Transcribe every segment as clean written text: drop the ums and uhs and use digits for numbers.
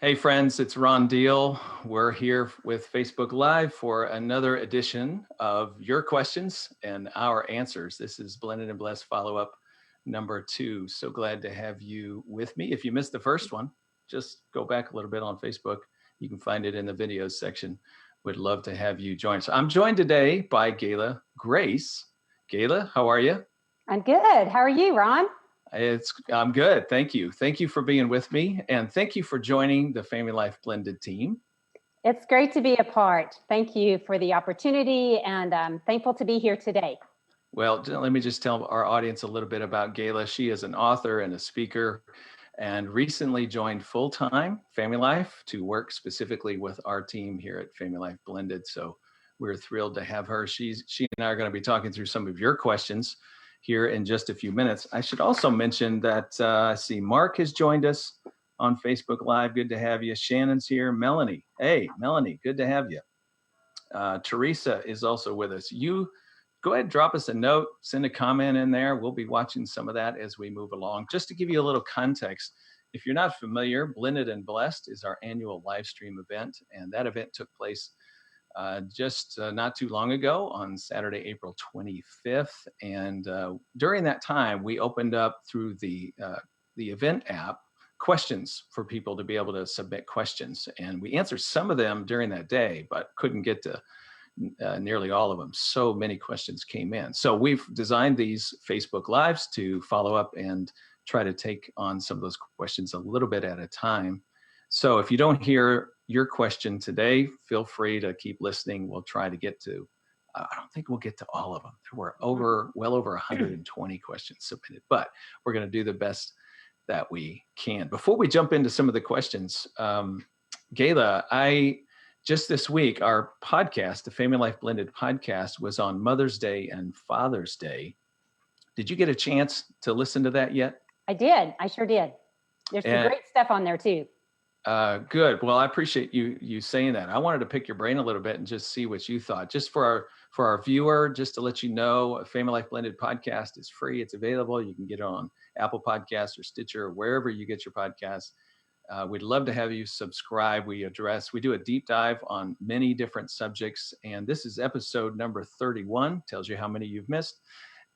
Hey friends, it's Ron Deal. We're here with Facebook Live for another edition of your questions and our answers. This is Blended and Blessed follow-up number 2. So glad to have you with me. If you missed the first one, just go back a little bit on Facebook. You can find it in the videos section. Would love to have you join. So I'm joined today by Gayla Grace. Gayla, how are you? I'm good. How are you, Ron? I'm good. Thank you. Thank you for being with me. And thank you for joining the FamilyLife Blended team. It's great to be a part. Thank you for the opportunity, and I'm thankful to be here today. Well, let me just tell our audience a little bit about Gayla. She is an author and a speaker and recently joined full-time FamilyLife to work specifically with our team here at FamilyLife Blended. So we're thrilled to have her. She and I are going to be talking through some of your questions here in just a few minutes. I should also mention that I see Mark has joined us on Facebook Live. Good to have you. Shannon's here. Melanie. Hey, Melanie, good to have you. Teresa is also with us. You go ahead, drop us a note, send a comment in there. We'll be watching some of that as we move along. Just to give you a little context, if you're not familiar, Blended and Blessed is our annual live stream event, and that event took place just not too long ago on Saturday, April 25th. And during that time, we opened up through the event app questions for people to be able to submit questions. And we answered some of them during that day, but couldn't get to nearly all of them. So many questions came in. So we've designed these Facebook Lives to follow up and try to take on some of those questions a little bit at a time. So if you don't hear your question today, feel free to keep listening. We'll try to get to, I don't think we'll get to all of them. There were well over 120 questions submitted, but we're going to do the best that we can. Before we jump into some of the questions, Gayla, just this week, our podcast, the FamilyLife Blended podcast, was on Mother's Day and Father's Day. Did you get a chance to listen to that yet? I did. I sure did. There's some great stuff on there too. Good. Well, I appreciate you saying that. I wanted to pick your brain a little bit and just see what you thought. Just for our viewer, just to let you know, a FamilyLife Blended podcast is free. It's available. You can get it on Apple Podcasts or Stitcher, or wherever you get your podcasts. We'd love to have you subscribe. We do a deep dive on many different subjects. And this is episode number 31, tells you how many you've missed.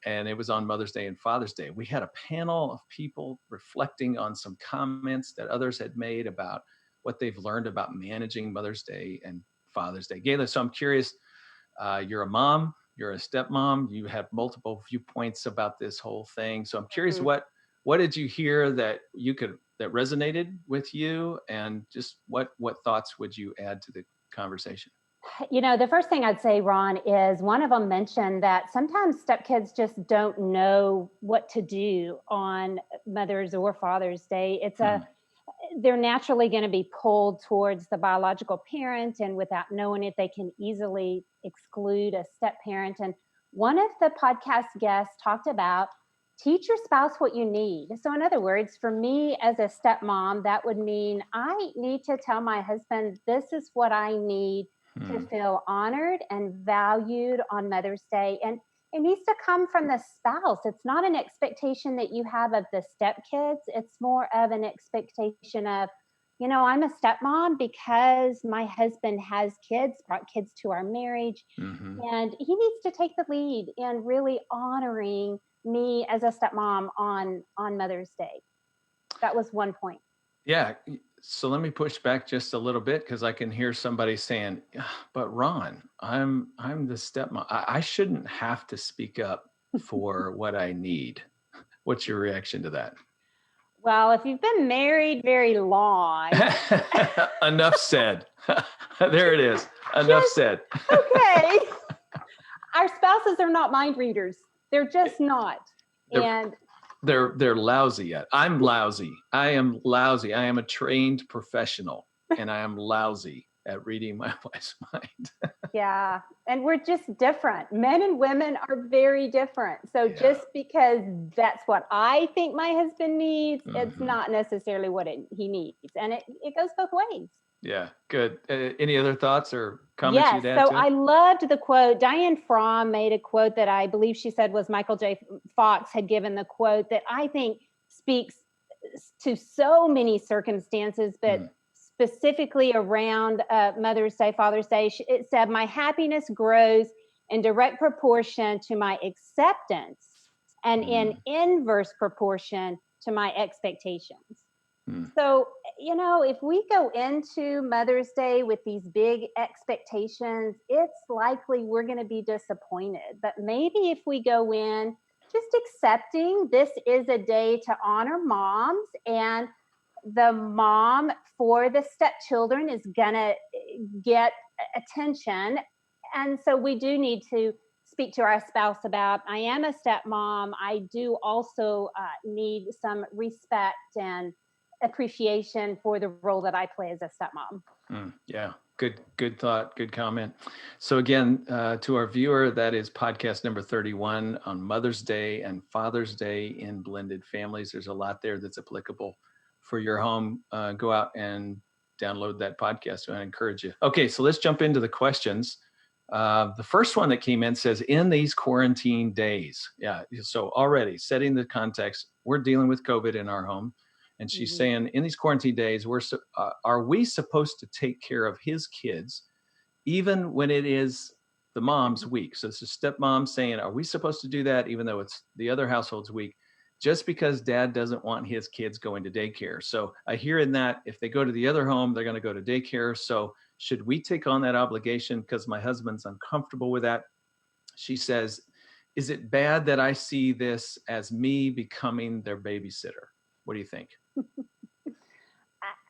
And it was on Mother's Day and Father's Day. We had a panel of people reflecting on some comments that others had made about what they've learned about managing Mother's Day and Father's Day. Gayla, so I'm curious, you're a mom, you're a stepmom, you have multiple viewpoints about this whole thing. So I'm curious, what did you hear that resonated with you, and just what thoughts would you add to the conversation? You know, the first thing I'd say, Ron, is one of them mentioned that sometimes stepkids just don't know what to do on Mother's or Father's Day. They're naturally going to be pulled towards the biological parent, and without knowing it, they can easily exclude a step parent. And one of the podcast guests talked about teach your spouse what you need. So in other words, for me as a stepmom, that would mean I need to tell my husband, this is what I need to feel honored and valued on Mother's Day. And it needs to come from the spouse. It's not an expectation that you have of the stepkids. It's more of an expectation of, you know, I'm a stepmom because my husband has kids, brought kids to our marriage, and he needs to take the lead in really honoring me as a stepmom on Mother's Day. That was one point. Yeah. So let me push back just a little bit, because I can hear somebody saying, but Ron, I'm the stepmom. I shouldn't have to speak up for what I need. What's your reaction to that? Well, if you've been married very long. Enough said. There it is. Enough said. Okay. Our spouses are not mind readers. They're just not. They're lousy at. I'm lousy. I am lousy. I am a trained professional, and I am lousy at reading my wife's mind. Yeah. And we're just different. Men and women are very different. So just because that's what I think my husband needs, it's not necessarily what he needs. And it goes both ways. Yeah, good. Any other thoughts or comments you'd add to it? So I loved the quote. Diane Fromm made a quote that I believe she said was Michael J. Fox had given the quote that I think speaks to so many circumstances, but specifically around Mother's Day, Father's Day. It said, "My happiness grows in direct proportion to my acceptance and in inverse proportion to my expectations." So, if we go into Mother's Day with these big expectations, it's likely we're going to be disappointed. But maybe if we go in just accepting this is a day to honor moms, and the mom for the stepchildren is going to get attention. And so we do need to speak to our spouse about, I am a stepmom. I do also need some respect and appreciation for the role that I play as a stepmom. Yeah, good thought, good comment. So again, to our viewer, that is podcast number 31 on Mother's Day and Father's Day in blended families. There's a lot there that's applicable for your home. Go out and download that podcast. I encourage you. Okay, so let's jump into the questions. The first one that came in says, in these quarantine days. Yeah, so already setting the context, we're dealing with COVID in our home. And she's saying, in these quarantine days, are we supposed to take care of his kids, even when it is the mom's week? So it's a stepmom saying, are we supposed to do that, even though it's the other household's week, just because dad doesn't want his kids going to daycare? So I hear in that if they go to the other home, they're going to go to daycare. So should we take on that obligation because my husband's uncomfortable with that? She says, is it bad that I see this as me becoming their babysitter? What do you think?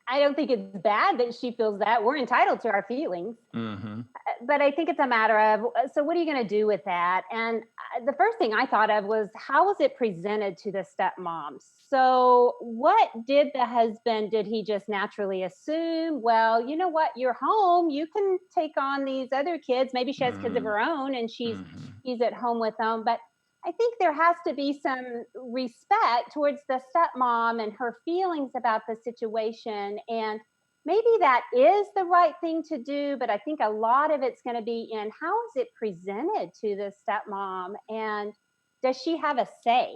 I don't think it's bad that she feels that. We're entitled to our feelings. But I think it's a matter of, so what are you going to do with that? And the first thing I thought of was, how was it presented to the stepmom? So what did the husband, did he just naturally assume, well, you know what, you're home, you can take on these other kids. Maybe she has kids of her own and he's at home with them. But I think there has to be some respect towards the stepmom and her feelings about the situation. And maybe that is the right thing to do, but I think a lot of it's going to be in how is it presented to the stepmom, and does she have a say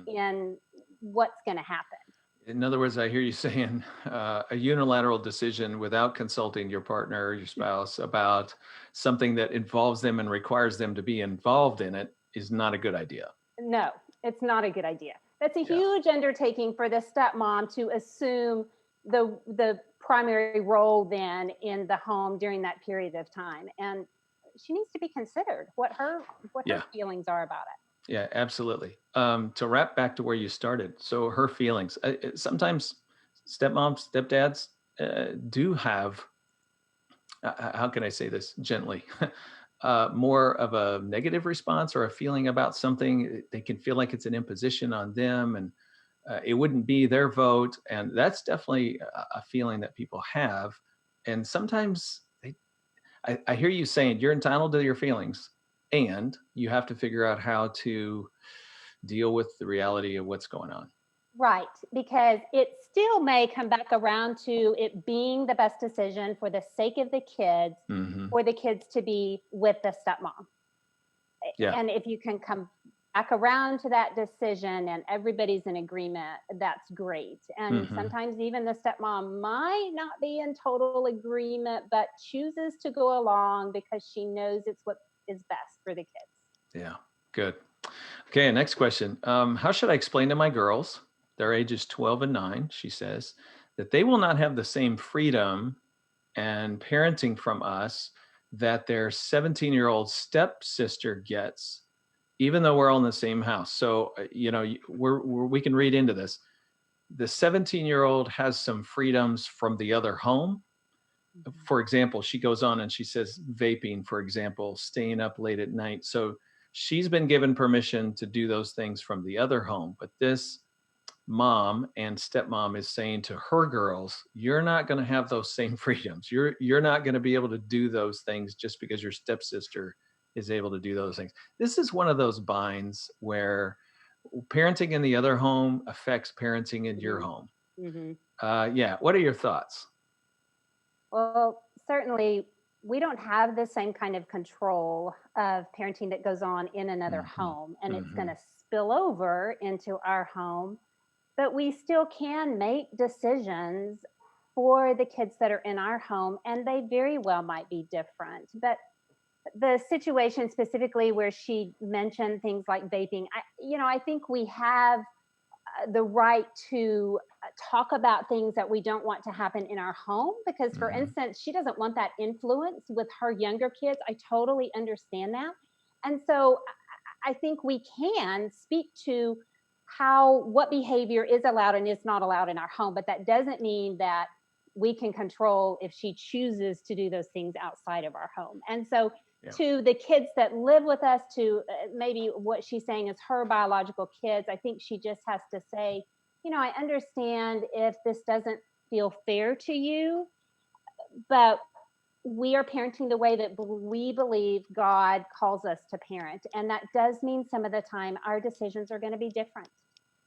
in what's going to happen? In other words, I hear you saying a unilateral decision without consulting your partner or your spouse about something that involves them and requires them to be involved in it is not a good idea. No, it's not a good idea. That's a huge undertaking for the stepmom to assume the primary role then in the home during that period of time. And she needs to be considered what her feelings are about it. Yeah, absolutely. To wrap back to where you started. So her feelings, sometimes stepmoms, stepdads do have, how can I say this gently? More of a negative response or a feeling about something. They can feel like it's an imposition on them, and it wouldn't be their vote. And that's definitely a feeling that people have. And sometimes I hear you saying you're entitled to your feelings, and you have to figure out how to deal with the reality of what's going on. Right, because it still may come back around to it being the best decision for the sake of the kids, for the kids to be with the stepmom. Yeah. And if you can come back around to that decision and everybody's in agreement, that's great. And sometimes even the stepmom might not be in total agreement, but chooses to go along because she knows it's what is best for the kids. Yeah, good. Okay, next question. How should I explain to my girls, their ages 12 and 9, she says, that they will not have the same freedom and parenting from us that their 17-year-old stepsister gets, even though we're all in the same house? So, we can read into this. The 17-year-old has some freedoms from the other home. For example, she goes on and she says vaping, for example, staying up late at night. So she's been given permission to do those things from the other home. But this mom and stepmom is saying to her girls, you're not going to have those same freedoms. You're not going to be able to do those things just because your stepsister is able to do those things. This is one of those binds where parenting in the other home affects parenting in your home. What are your thoughts? Well, certainly we don't have the same kind of control of parenting that goes on in another home, and it's going to spill over into our home, but we still can make decisions for the kids that are in our home, and they very well might be different. But the situation specifically where she mentioned things like vaping, I think we have the right to talk about things that we don't want to happen in our home. Because, for Hmm. instance, she doesn't want that influence with her younger kids. I totally understand that. And so I think we can speak to what behavior is allowed and is not allowed in our home, but that doesn't mean that we can control if she chooses to do those things outside of our home. And so, Yeah. to the kids that live with us, to maybe what she's saying is her biological kids, I think she just has to say, I understand if this doesn't feel fair to you, but we are parenting the way that we believe God calls us to parent. And that does mean some of the time our decisions are going to be different.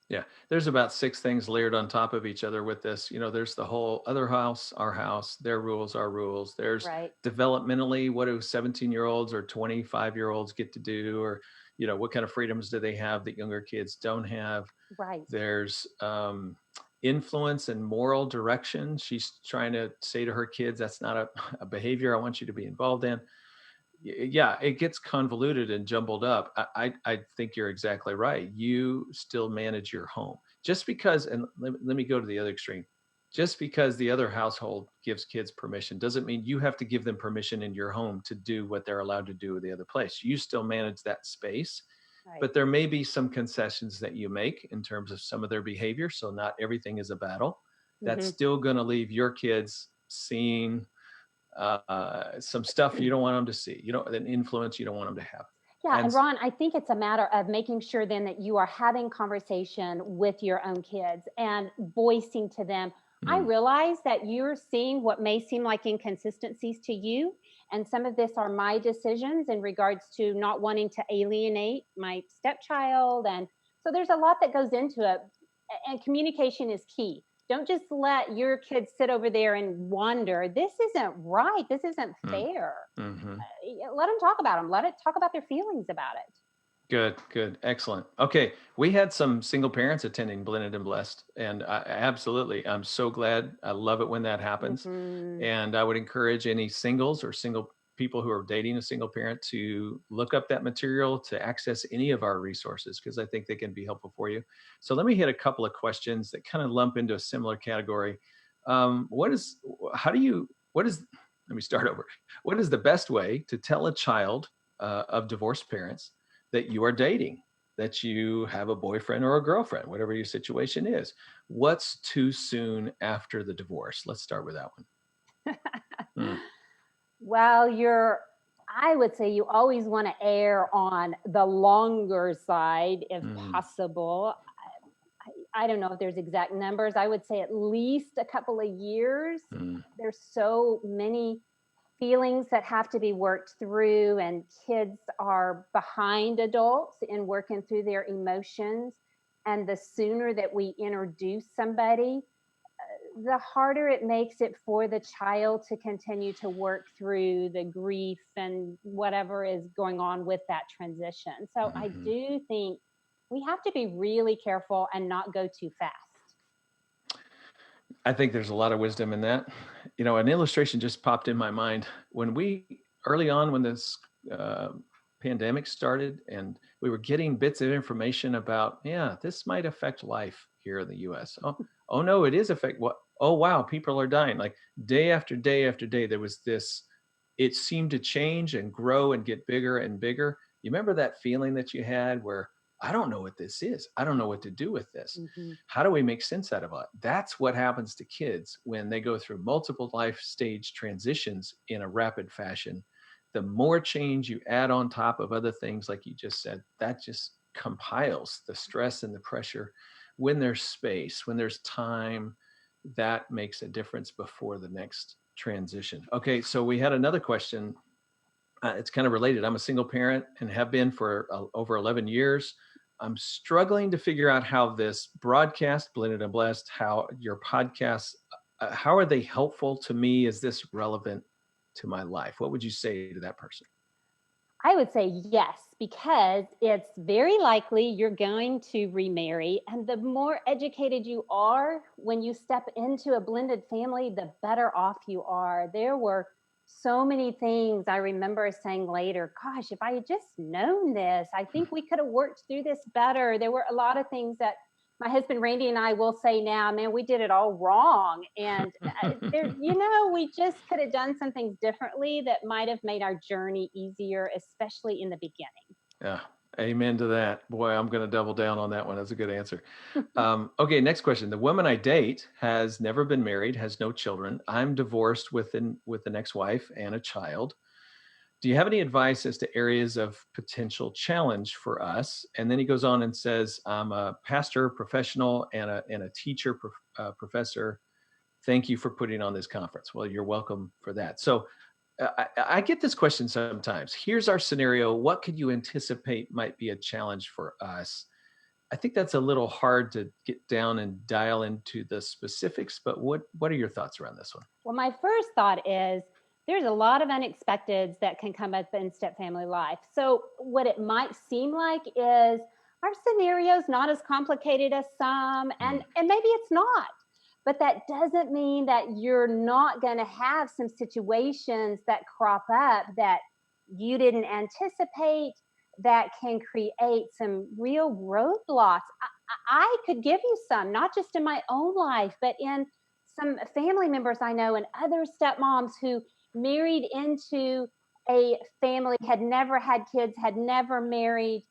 Yeah, there's about six things layered on top of each other with this. There's the whole other house, our house, their rules, our rules. There's Right. developmentally, what do 17-year-olds or 25-year-olds get to do? Or, what kind of freedoms do they have that younger kids don't have? Right. There's influence and moral direction. She's trying to say to her kids, that's not a behavior I want you to be involved in. Yeah, it gets convoluted and jumbled up. I think you're exactly right. You still manage your home. Just because, and let me go to the other extreme. Just because the other household gives kids permission doesn't mean you have to give them permission in your home to do what they're allowed to do with the other place. You still manage that space, Right. but there may be some concessions that you make in terms of some of their behavior. So not everything is a battle. That's Hmm. still going to leave your kids seeing some stuff you don't want them to see, an influence you don't want them to have. Yeah, And and Ron, I think it's a matter of making sure then that you are having conversation with your own kids and voicing to them. I mm, realize that you're seeing what may seem like inconsistencies to you, and some of this are my decisions in regards to not wanting to alienate my stepchild. And so there's a lot that goes into it, and communication is key. Don't just let your kids sit over there and wonder, this isn't right, this isn't mm, fair. hmm Let them talk about them. Let it talk about their feelings about it. Good, good, excellent. Okay, we had some single parents attending Blended and Blessed, and absolutely, I'm so glad. I love it when that happens, Mhm. and I would encourage any singles or single people who are dating a single parent to look up that material to access any of our resources because I think they can be helpful for you. So let me hit a couple of questions that kind of lump into a similar category. What is, how do you, what is, let me start over. What is the best way to tell a child of divorced parents that you are dating, that you have a boyfriend or a girlfriend, whatever your situation is? What's too soon after the divorce? Let's start with that one. Well, I would say you always want to err on the longer side if Mm, possible. I don't know if there's exact numbers. I would say at least a couple of years. mm, There's so many feelings that have to be worked through, and kids are behind adults in working through their emotions. And the sooner that we introduce somebody, the harder it makes it for the child to continue to work through the grief and whatever is going on with that transition. So I mhm. do think we have to be really careful and not go too fast. I think there's a lot of wisdom in that. An illustration just popped in my mind when early on, when this uh, pandemic started, and we were getting bits of information about, yeah, this might affect life here in the US. Oh no, it is affect what? Oh wow, people are dying. Like day after day after day, there was this, it seemed to change and grow and get bigger and bigger. You remember that feeling that you had where, I don't know what this is. I don't know what to do with this. Mm-hmm. How do we make sense out of it? That's what happens to kids when they go through multiple life stage transitions in a rapid fashion. The more change you add on top of other things, like you just said, that just compiles the stress and the pressure. When there's space, when there's time, that makes a difference before the next transition. Okay, so we had another question. It's kind of related. I'm a single parent and have been for over 11 years. I'm struggling to figure out how this broadcast, Blended and Blessed, how your podcasts, how are they helpful to me? Is this relevant to my life? What would you say to that person? I would say yes, because it's very likely you're going to remarry. And the more educated you are when you step into a blended family, the better off you are. There were so many things I remember saying later, gosh, if I had just known this, I think we could have worked through this better. There were a lot of things that my husband Randy and I will say now, man, we did it all wrong. And we just could have done some things differently that might have made our journey easier, especially in the beginning. Yeah. Amen to that. Boy, I'm going to double down on that one. That's a good answer. Okay, next question. The woman I date has never been married, has no children. I'm divorced with an ex-wife and a child. Do you have any advice as to areas of potential challenge for us? And then he goes on and says, I'm a pastor, professional, and a teacher, professor. Thank you for putting on this conference. Well, you're welcome for that. So I get this question sometimes. Here's our scenario. What could you anticipate might be a challenge for us? I think that's a little hard to get down and dial into the specifics, but what are your thoughts around this one? Well, my first thought is there's a lot of unexpecteds that can come up in step family life. So, what it might seem like is our scenario is not as complicated as some, and maybe it's not. But that doesn't mean that you're not going to have some situations that crop up that you didn't anticipate that can create some real roadblocks. I could give you some, not just in my own life, but in some family members I know and other stepmoms who married into a family, had never had kids, had never married,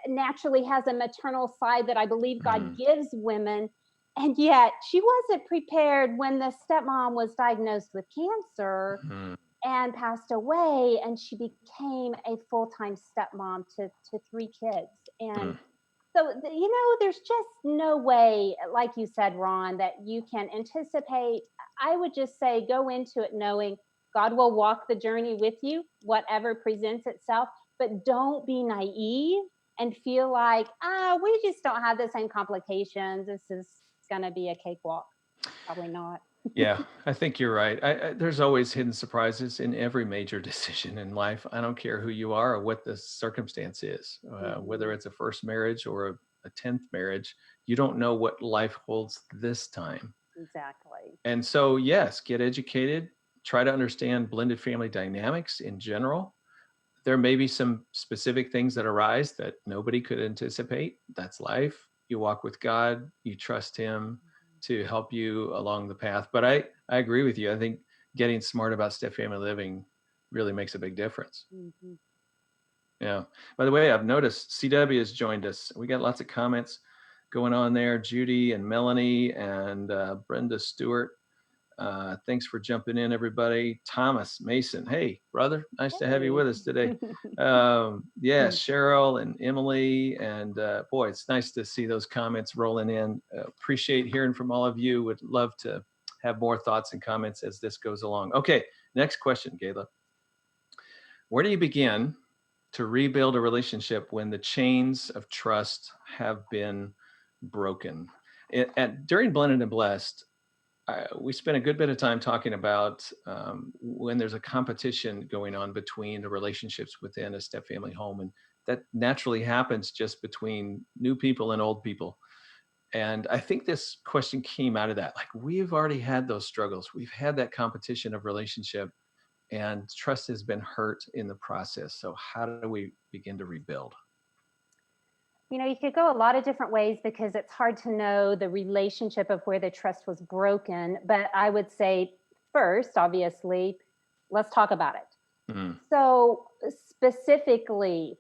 naturally has a maternal side that I believe God Mhm. gives women. And yet she wasn't prepared when the stepmom was diagnosed with cancer Mhm. and passed away. And she became a full time stepmom to three kids. And Mhm. so, there's just no way, like you said, Ron, that you can anticipate. I would just say go into it knowing God will walk the journey with you, whatever presents itself, but don't be naive and feel like, we just don't have the same complications. This is going to be a cakewalk. Probably not. Yeah, I think you're right. There's always hidden surprises in every major decision in life. I don't care who you are or what the circumstance is, whether Mhm. it's a first marriage or a 10th marriage, you don't know what life holds this time. Exactly. And so, yes, get educated, try to understand blended family dynamics in general. There may be some specific things that arise that nobody could anticipate. That's life. You walk with God, you trust Him to help you along the path. But I agree with you. I think getting smart about step family living really makes a big difference. Mhm. Yeah. By the way, I've noticed CW has joined us. We got lots of comments going on there. Judy and Melanie and Brenda Stewart. Thanks for jumping in, everybody. Thomas Mason, hey, brother, nice to have you Hey. with us today. Yeah, Cheryl and Emily, and boy, it's nice to see those comments rolling in. Appreciate hearing from all of you. Would love to have more thoughts and comments as this goes along. Okay, next question, Gayla. Where do you begin to rebuild a relationship when the chains of trust have been broken? During Blended and Blessed, we spent a good bit of time talking about when there's a competition going on between the relationships within a step family home, and that naturally happens just between new people and old people. And I think this question came out of that. Like, we've already had those struggles. We've had that competition of relationship, and trust has been hurt in the process. So, how do we begin to rebuild? You could go a lot of different ways because it's hard to know the relationship of where the trust was broken. But I would say, first, obviously, let's talk about it. Mm, So, specifically,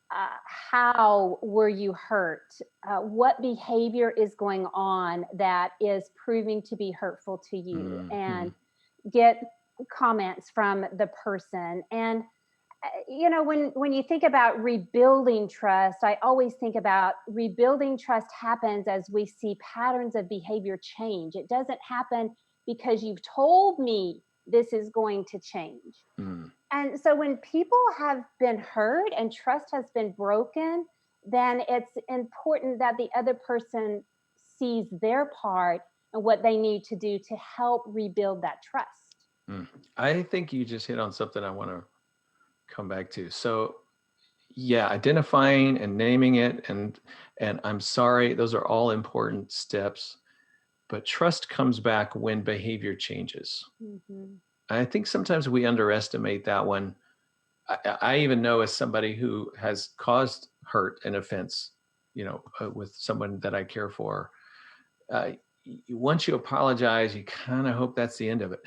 how were you hurt? What behavior is going on that is proving to be hurtful to you? mm, And mm, get comments from the person. And when you think about rebuilding trust, I always think about rebuilding trust happens as we see patterns of behavior change. It doesn't happen because you've told me this is going to change. mm. And so when people have been hurt and trust has been broken, then it's important that the other person sees their part and what they need to do to help rebuild that trust. Mm. I think you just hit on something I want to come back to. So yeah, identifying and naming it and I'm sorry, those are all important steps, but trust comes back when behavior changes. Mm-hmm. I think sometimes we underestimate that one. I even know as somebody who has caused hurt and offense, with someone that I care for, uh, once you apologize, you kind of hope that's the end of it,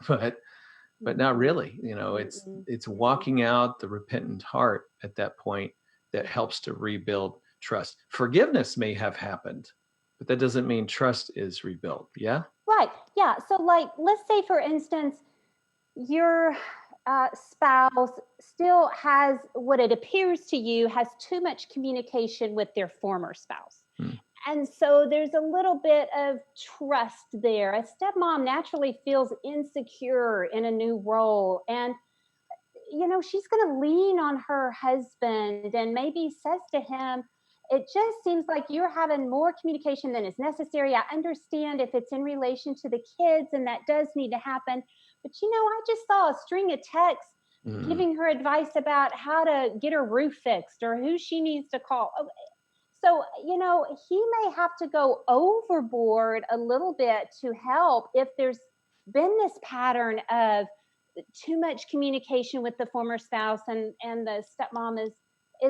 but not Mm-hmm. really. Mm-mm. It's Mm-mm. walking out the repentant heart at that point that helps to rebuild trust. Forgiveness may have happened, but that doesn't mean trust is rebuilt. Yeah. Right. Yeah. So, like, let's say, for instance, your spouse still has what it appears to you has too much communication with their former spouse. Hmm. And so there's a little bit of trust there. A stepmom naturally feels insecure in a new role. And, she's going to lean on her husband and maybe says to him, it just seems like you're having more communication than is necessary. I understand if it's in relation to the kids and that does need to happen. But, I just saw a string of texts Hmm. giving her advice about how to get her roof fixed or who she needs to call. So, he may have to go overboard a little bit to help if there's been this pattern of too much communication with the former spouse, and the stepmom is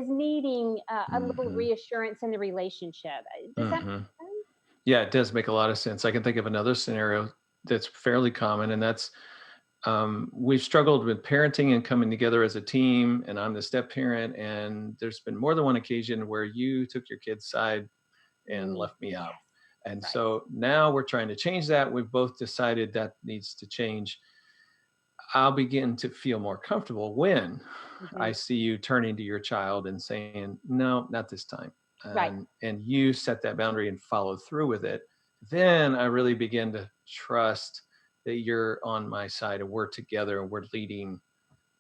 needing a little Hmm. reassurance in the relationship. Does that Hmm. make sense? Yeah, it does make a lot of sense. I can think of another scenario that's fairly common, and that's we've struggled with parenting and coming together as a team, and I'm the step parent, and there's been more than one occasion where you took your kid's side and left me out. Yes. And Right. so now we're trying to change that. We've both decided that needs to change. I'll begin to feel more comfortable when Hmm. I see you turning to your child and saying, "No, not this time." Right. And you set that boundary and follow through with it. Then I really begin to trust that you're on my side and we're together and we're leading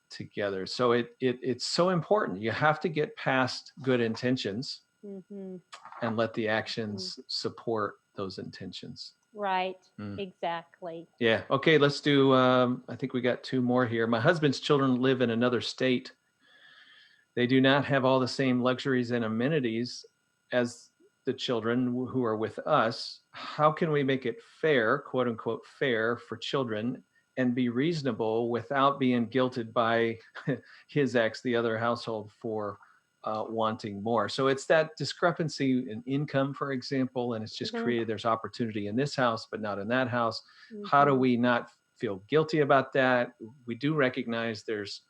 together. So it's so important. You have to get past good intentions Hmm. and let the Hmm. actions support those intentions. Right. Mm. Exactly. Yeah. Okay. Let's do. I think we got two more here. My husband's children live in another state. They do not have all the same luxuries and amenities as the children who are with us. How can we make it fair, quote unquote, fair for children and be reasonable without being guilted by his ex, the other household, for wanting more? So it's that discrepancy in income, for example, and it's just Hmm. created there's opportunity in this house, but not in that house. How do Hmm. we not feel guilty about that? We do recognize there's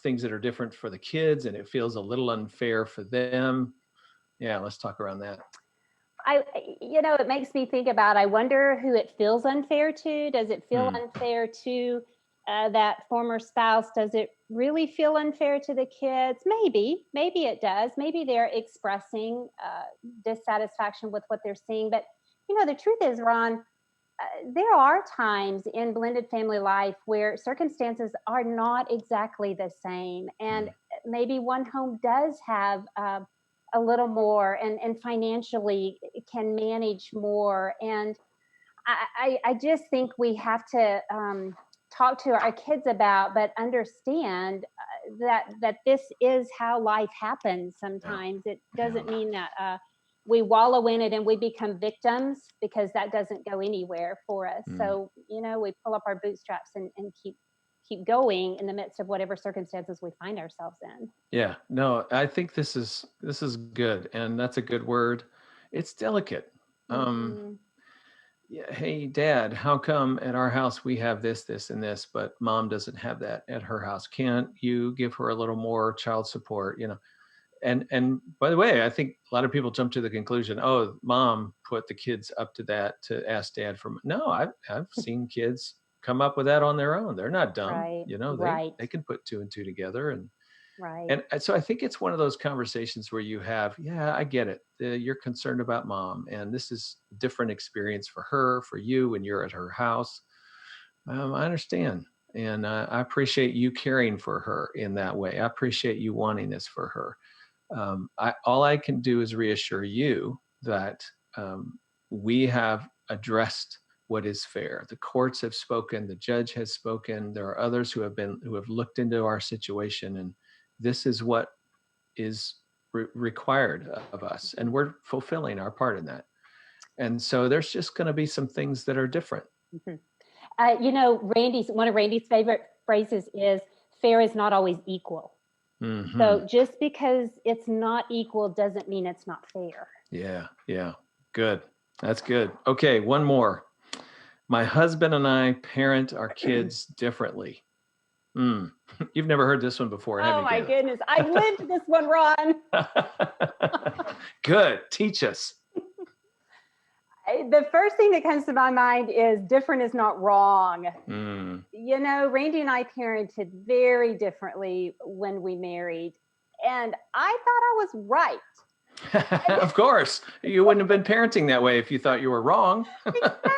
things that are different for the kids and it feels a little unfair for them. Yeah, let's talk around that. I, it makes me think about, I wonder who it feels unfair to. Does it feel Hmm. unfair to that former spouse? Does it really feel unfair to the kids? Maybe it does. Maybe they're expressing dissatisfaction with what they're seeing. But, the truth is, Ron, there are times in blended family life where circumstances are not exactly the same. And Hmm. maybe one home does have a little more and financially can manage more. And I just think we have to talk to our kids about, but understand that this is how life happens. Yeah. Sometimes it Yeah. doesn't mean that we wallow in it and we become victims, because that doesn't go anywhere for us. Hmm. So we pull up our bootstraps and keep going in the midst of whatever circumstances we find ourselves in. Yeah. No, I think this is good, and that's a good word. It's delicate. Um, Hmm. yeah, hey, Dad, how come at our house we have this, this, and this, but Mom doesn't have that at her house? Can't you give her a little more child support? And by the way, I think a lot of people jump to the conclusion, oh, Mom put the kids up to that to ask Dad for. No, I've seen kids come up with that on their own. They're not dumb. Right, They right, they can put two and two together. right. And so I think it's one of those conversations where you have, yeah, I get it. You're concerned about Mom, and this is a different experience for her, for you, when you're at her house. I understand. And I appreciate you caring for her in that way. I appreciate you wanting this for her. All I can do is reassure you that we have addressed what is fair. The courts have spoken, the judge has spoken. There are others who have looked into our situation, and this is what is required of us, and we're fulfilling our part in that. And so there's just going to be some things that are different. One of Randy's favorite phrases is fair is not always equal. Mm-hmm. So just because it's not equal doesn't mean it's not fair. Yeah. Good. That's good. Okay, one more. My husband and I parent our kids differently. You've never heard this one before, have you? Oh my goodness. I lived this one, Ron. Good. Teach us. The first thing that comes to my mind is different is not wrong. Randy and I parented very differently when we married, and I thought I was right. Of course. You wouldn't have been parenting that way if you thought you were wrong. Exactly.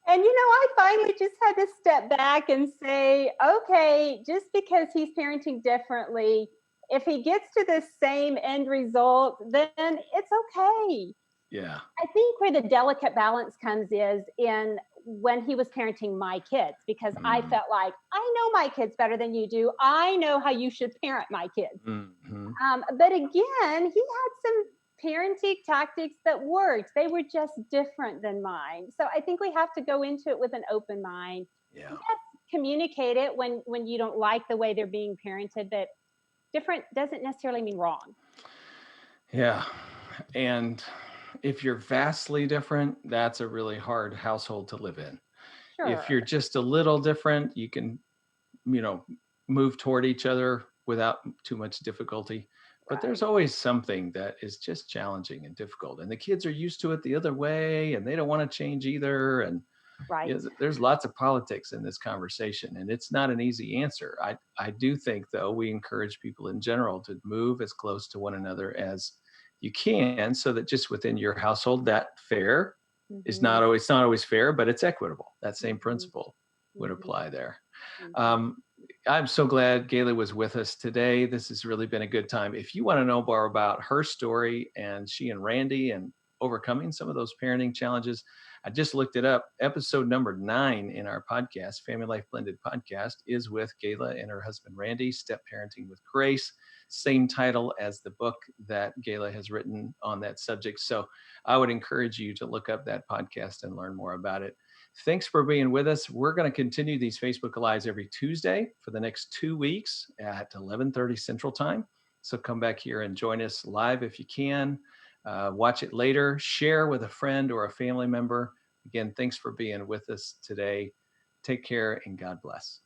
And, I finally just had to step back and say, okay, just because he's parenting differently, if he gets to the same end result, then it's okay. Yeah. I think where the delicate balance comes is in when he was parenting my kids, because I felt like, I know my kids better than you do. I know how you should parent my kids. But again, he had some parenting tactics that worked. They were just different than mine. So I think we have to go into it with an open mind. Yeah. Yes, communicate it when you don't like the way they're being parented, but different doesn't necessarily mean wrong. Yeah. And if you're vastly different, that's a really hard household to live in. Sure. If you're just a little different, you can, move toward each other without too much difficulty. But there's always something that is just challenging and difficult. And the kids are used to it the other way, and they don't want to change either. And there's lots of politics in this conversation, and it's not an easy answer. I do think, though, we encourage people in general to move as close to one another as you can, so that just within your household, that fair is not always fair, but it's equitable. That same principle would apply there. I'm so glad Gayla was with us today. This has really been a good time. If you want to know more about her story and she and Randy and overcoming some of those parenting challenges, I just looked it up. Episode number 9 in our podcast, Family Life Blended podcast, is with Gayla and her husband, Randy, Step Parenting with Grace. Same title as the book that Gayla has written on that subject. So I would encourage you to look up that podcast and learn more about it. Thanks for being with us. We're going to continue these Facebook Lives every Tuesday for the next 2 weeks at 11:30 Central Time. So come back here and join us live if you can. Watch it later. Share with a friend or a family member. Again, thanks for being with us today. Take care and God bless.